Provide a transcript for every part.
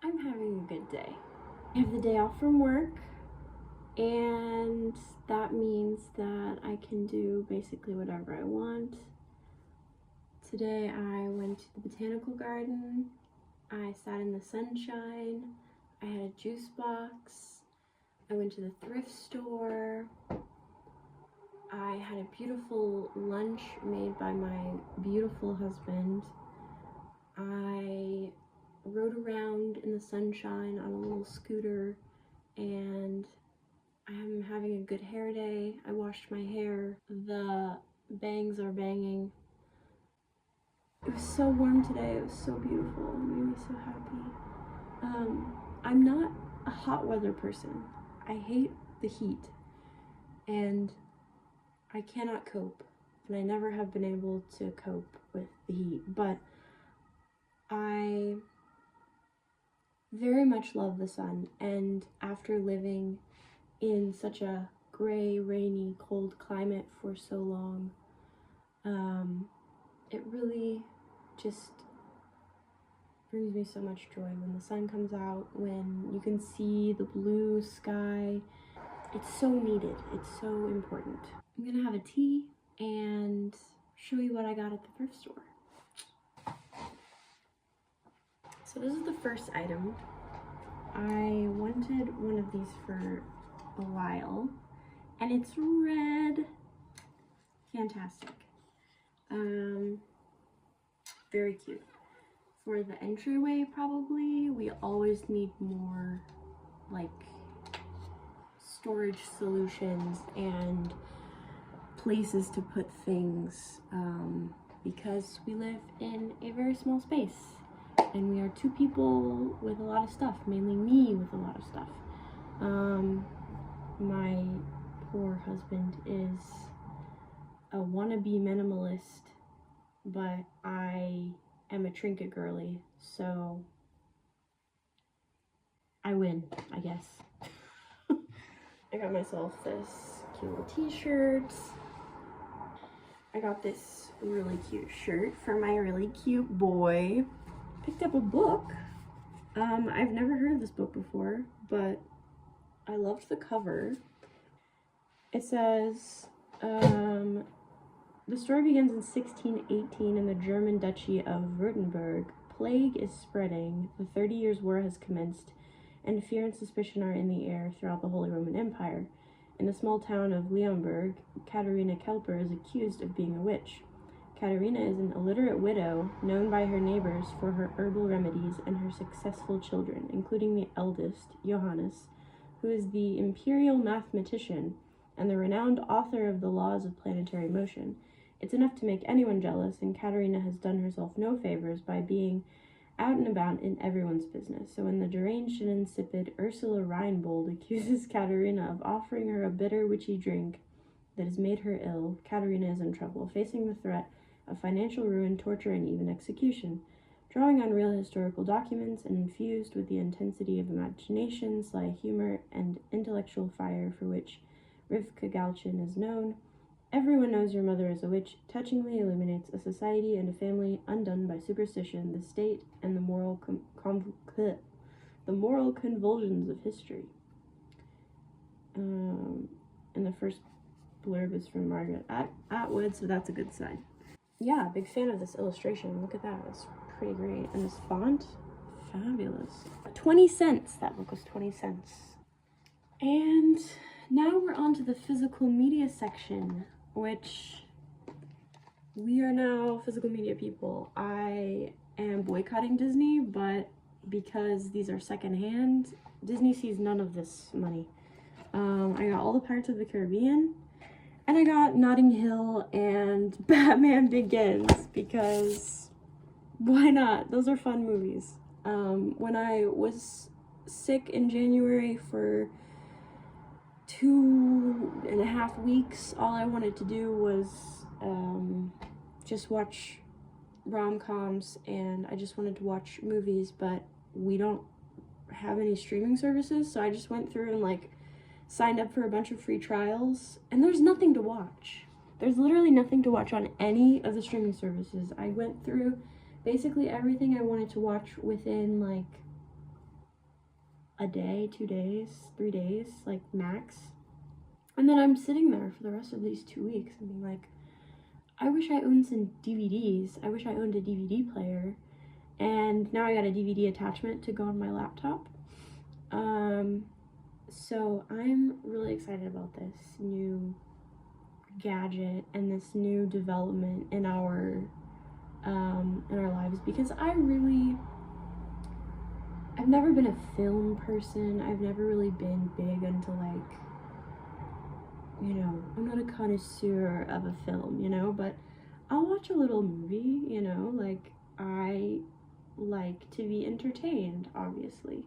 I'm having a good day. I have the day off from work, and that means that I can do basically whatever I want. Today I went to the botanical garden, I sat in the sunshine, I had a juice box, I went to the thrift store, I had a beautiful lunch made by my beautiful husband, I rode around in the sunshine on a little scooter, and I'm having a good hair day. I washed my hair. The bangs are banging. It was so warm today. It was so beautiful. It made me so happy. I'm not a hot weather person. I hate the heat, and I cannot cope, and I never have been able to cope with the heat, but I very much love the sun, and after living in such a gray, rainy, cold climate for so long, it really just brings me so much joy when the sun comes out, when you can see the blue sky. It's so needed. It's so important. I'm gonna have a tea and show you what I got at the thrift store. So this is the first item. I wanted one of these for a while, and it's red. fantastic. Very cute. For the entryway, probably, we always need more, like, storage solutions and places to put things, because we live in a very small space. And we are two people with a lot of stuff, mainly me with a lot of stuff. My poor husband is a wannabe minimalist, but I am a trinket girly, so I win, I guess. I got myself this cute little t-shirt. I got this really cute shirt for my really cute boy. Picked up a book. I've never heard of this book before, but I loved the cover. It says, the story begins in 1618 in the German Duchy of Württemberg. Plague is spreading, the 30 Years' War has commenced, and fear and suspicion are in the air throughout the Holy Roman Empire. In the small town of Leonberg, Katharina Kelper is accused of being a witch. Katharina is an illiterate widow known by her neighbors for her herbal remedies and her successful children, including the eldest, Johannes, who is the imperial mathematician and the renowned author of the laws of planetary motion. It's enough to make anyone jealous, and Katharina has done herself no favors by being out and about in everyone's business. So when the deranged and insipid Ursula Reinbold accuses Katharina of offering her a bitter, witchy drink that has made her ill, Katharina is in trouble, facing the threat of financial ruin, torture, and even execution. Drawing on real historical documents and infused with the intensity of imagination, sly humor, and intellectual fire for which Rivka Galchin is known, Everyone Knows Your Mother is a Witch touchingly illuminates a society and a family undone by superstition, the state, and the moral convulsions of history. And the first blurb is from Margaret Atwood, so that's a good sign. Yeah, big fan of this illustration. Look at that. It's pretty great. And this font, fabulous. 20 cents. That book was 20 cents. And now we're on to the physical media section, which we are now physical media people. I am boycotting Disney, but because these are secondhand, Disney sees none of this money. I got all the Pirates of the Caribbean, and I got Notting Hill and Batman Begins, because why not? Those are fun movies. When I was sick in January for 2.5 weeks, all I wanted to do was just watch rom-coms, and I just wanted to watch movies, but we don't have any streaming services, so I just went through and like signed up for a bunch of free trials, and there's nothing to watch. There's literally nothing to watch on any of the streaming services. I went through basically everything I wanted to watch within like a day, 2 days, 3 days, like max. And then I'm sitting there for the rest of these 2 weeks and being like, I wish I owned some DVDs. I wish I owned a DVD player. And now I got a DVD attachment to go on my laptop. So I'm really excited about this new gadget and this new development in our lives, because I've never been a film person. I've never really been big into like, you know, I'm not a connoisseur of a film, you know, but I'll watch a little movie, you know, like I like to be entertained, obviously.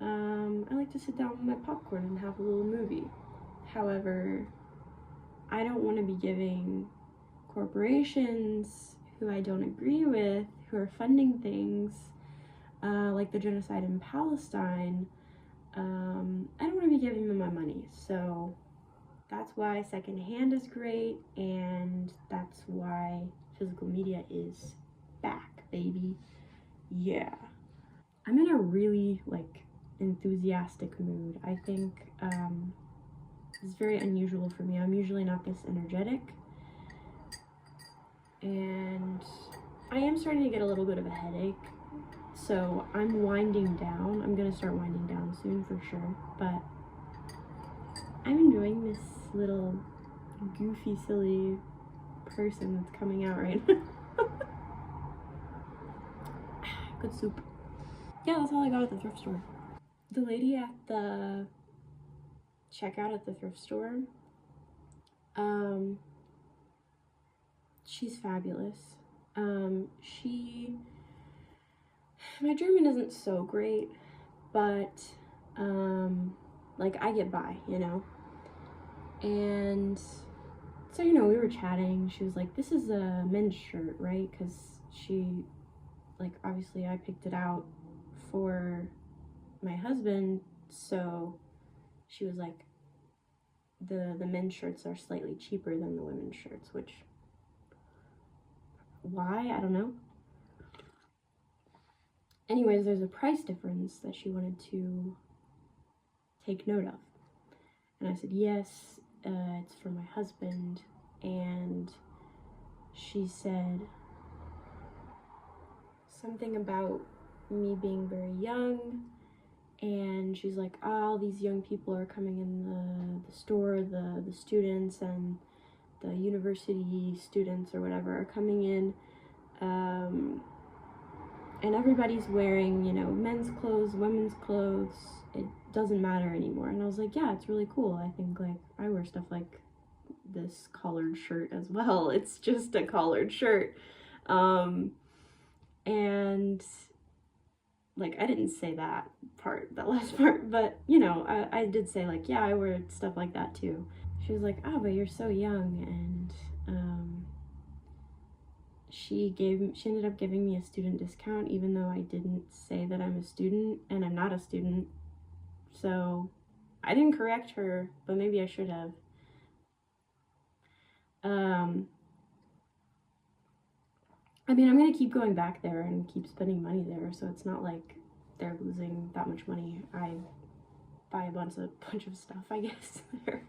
I like to sit down with my popcorn and have a little movie. However, I don't want to be giving corporations who I don't agree with, who are funding things like the genocide in Palestine, I don't want to be giving them my money. So that's why secondhand is great, and that's why physical media is back, baby. Yeah. I'm in a really like enthusiastic mood. I think it's very unusual for me. I'm usually not this energetic, and I am starting to get a little bit of a headache, so I'm winding down. I'm gonna start winding down soon for sure, but I'm enjoying this little goofy, silly cursing that's coming out right now. Good soup. Yeah, that's all I got at the thrift store. The lady at the checkout at the thrift store, she's fabulous. My German isn't so great, but like I get by, you know. And so, you know, we were chatting. She was like, "This is a men's shirt, right?" Because she, like, obviously I picked it out for my husband, so she was like, the men's shirts are slightly cheaper than the women's shirts, which, why? I don't know. Anyways, there's a price difference that she wanted to take note of. And I said, yes, it's for my husband. And she said something about me being very young. And she's like, oh, all these young people are coming in the store, the students and the university students or whatever are coming in. And everybody's wearing, you know, men's clothes, women's clothes. It doesn't matter anymore. And I was like, yeah, it's really cool. I think, like, I wear stuff like this collared shirt as well. It's just a collared shirt. And, like, I didn't say that last part, but, you know, I did say, like, yeah, I wear stuff like that too. She was like, oh, but you're so young. And, she ended up giving me a student discount, even though I didn't say that I'm a student, and I'm not a student. So I didn't correct her, but maybe I should have. I mean, I'm gonna keep going back there and keep spending money there, so it's not like they're losing that much money. I buy a bunch of stuff, I guess, there.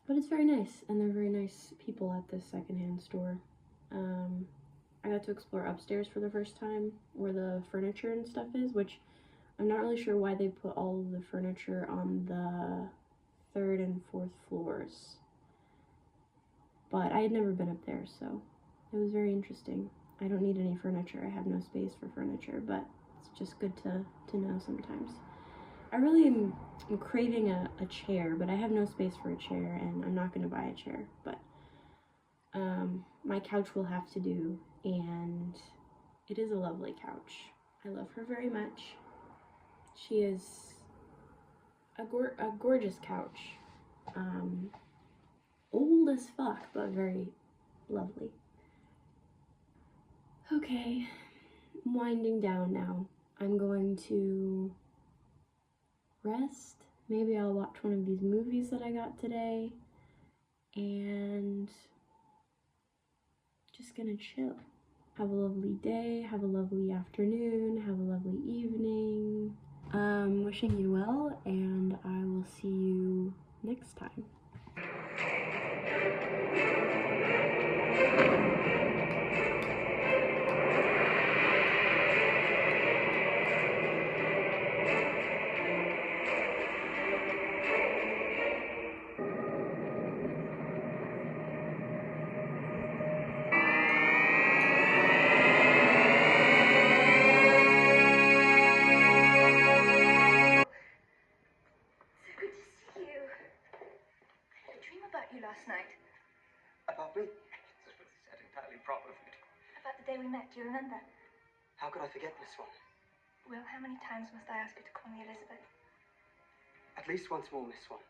But it's very nice, and they're very nice people at this secondhand store. I got to explore upstairs for the first time, where the furniture and stuff is, which I'm not really sure why they put all of the furniture on the 3rd and 4th floors. But I had never been up there, so it was very interesting. I don't need any furniture. I have no space for furniture, but it's just good to know sometimes. I really am craving a chair, but I have no space for a chair, and I'm not going to buy a chair. But my couch will have to do, and it is a lovely couch. I love her very much. She is a gorgeous couch. Old as fuck, but very lovely. Okay, I'm winding down now. I'm going to rest. Maybe I'll watch one of these movies that I got today, and just gonna chill. Have a lovely day, have a lovely afternoon, have a lovely evening. Wishing you well, and I will see you next time. Last night. About me? That was said entirely proper of you. About the day we met, do you remember? How could I forget, Miss Swan? Well, how many times must I ask you to call me Elizabeth? At least once more, Miss Swan.